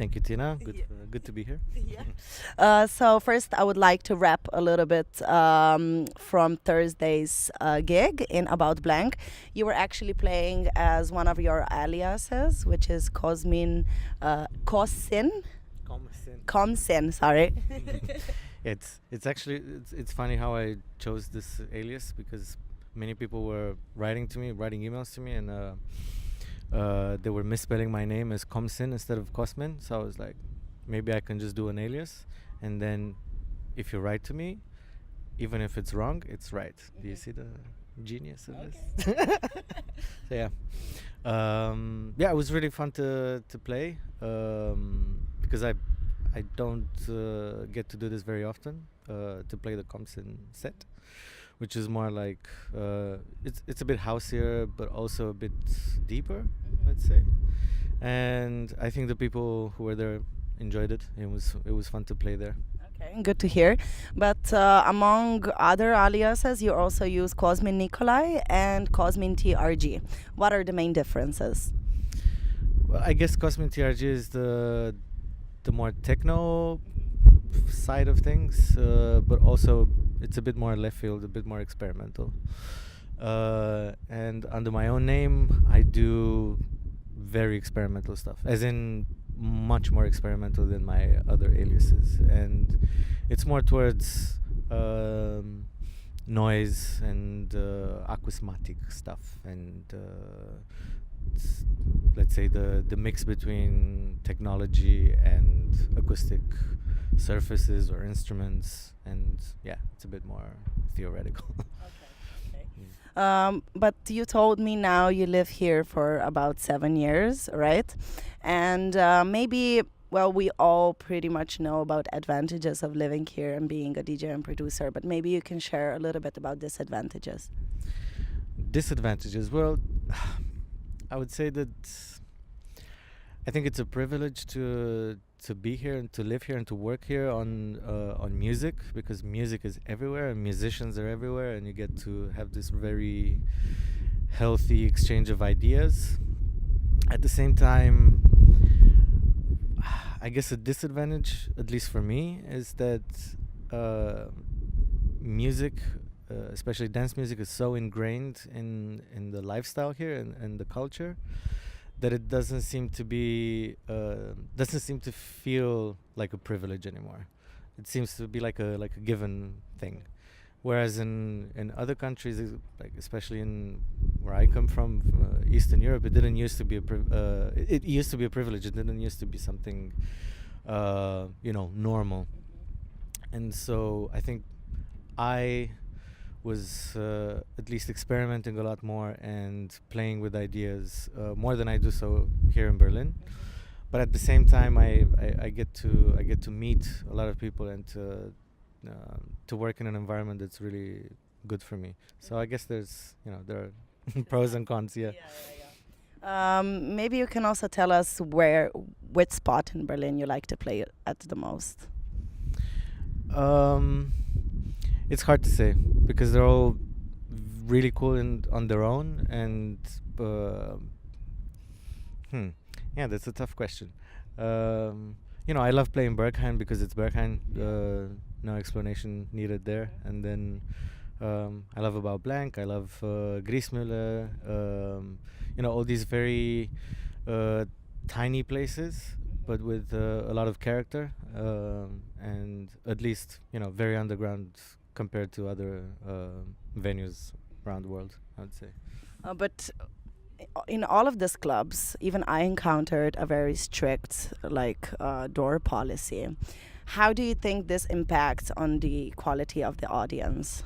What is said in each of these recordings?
Thank you, Tina. Good to be here. So first, I would like to wrap a little bit from Thursday's gig in About Blank. You were actually playing as one of your aliases, which is Cosmin, Cosmin. Sorry. It's actually it's funny how I chose this alias because many people were writing emails to me, and they were misspelling my name as Cosmin instead of Cosmin. So I was like, maybe I can just do an alias, and then if you write to me, even if it's wrong, it's right. Do you see the genius of this? So it was really fun to play because I don't get to do this very often, to play the Cosmin set, which is more like it's a bit houseier but also a bit deeper, let's say. And I think the people who were there enjoyed it. It was fun to play there. Okay, good to hear. But among other aliases, you also use Cosmin Nicolae and Cosmin TRG. What are the main differences? Well, I guess Cosmin TRG is the more techno side of things, but also it's a bit more left field, a bit more experimental. And under my own name, I do very experimental stuff, as in much more experimental than my other aliases, and it's more towards noise and acousmatic stuff, and let's say the mix between technology and acoustic surfaces or instruments, and it's a bit more theoretical. But you told me now you live here for about 7 years, right? And maybe, well, we all pretty much know about advantages of living here and being a DJ and producer, but maybe you can share a little bit about disadvantages. Disadvantages? Well, I would say that I think it's a privilege to be here and to live here and to work here on music, because music is everywhere and musicians are everywhere, and you get to have this very healthy exchange of ideas. At the same time, I guess a disadvantage, at least for me, is that music, especially dance music, is so ingrained in the lifestyle here and the culture, that it doesn't seem to feel like a privilege anymore. It seems to be like a given thing. Whereas in other countries, like especially in where I come from, Eastern Europe, it didn't used to be it used to be a privilege. It didn't used to be something normal. And so I think I was at least experimenting a lot more and playing with ideas more than I do so here in Berlin. But at the same time, I get to meet a lot of people and to work in an environment that's really good for me. So I guess there are pros and cons. Maybe you can also tell us which spot in Berlin you like to play at the most. It's hard to say because they're all really cool on their own, and that's a tough question. I love playing Berghain because it's Berghain. No explanation needed there. And then I love About Blank. I love Griesmüller. All these very tiny places, but with a lot of character, and at least very underground compared to other venues around the world, I would say. But in all of these clubs, even I encountered a very strict door policy. How do you think this impacts on the quality of the audience?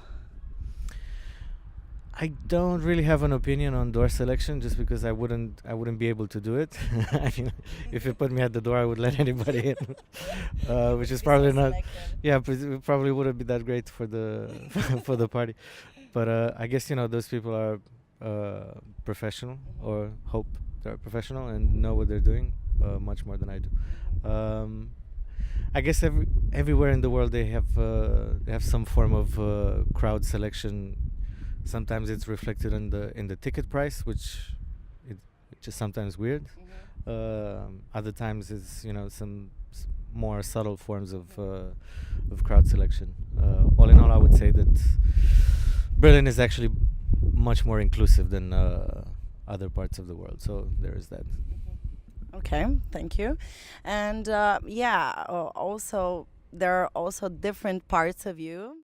I don't really have an opinion on door selection, just because I wouldn't be able to do it. I mean, if you put me at the door, I would let anybody in, which is probably not. Yeah, but it probably wouldn't be that great for the for the party. But I guess those people are professional, or hope they're professional and know what they're doing much more than I do. I guess everywhere in the world they have some form of crowd selection. Sometimes it's reflected in the ticket price, which is sometimes weird. Other times is some more subtle forms of crowd selection. All in all, I would say that Berlin is actually much more inclusive than other parts of the world. So there is that. Okay, thank you. And also there are also different parts of you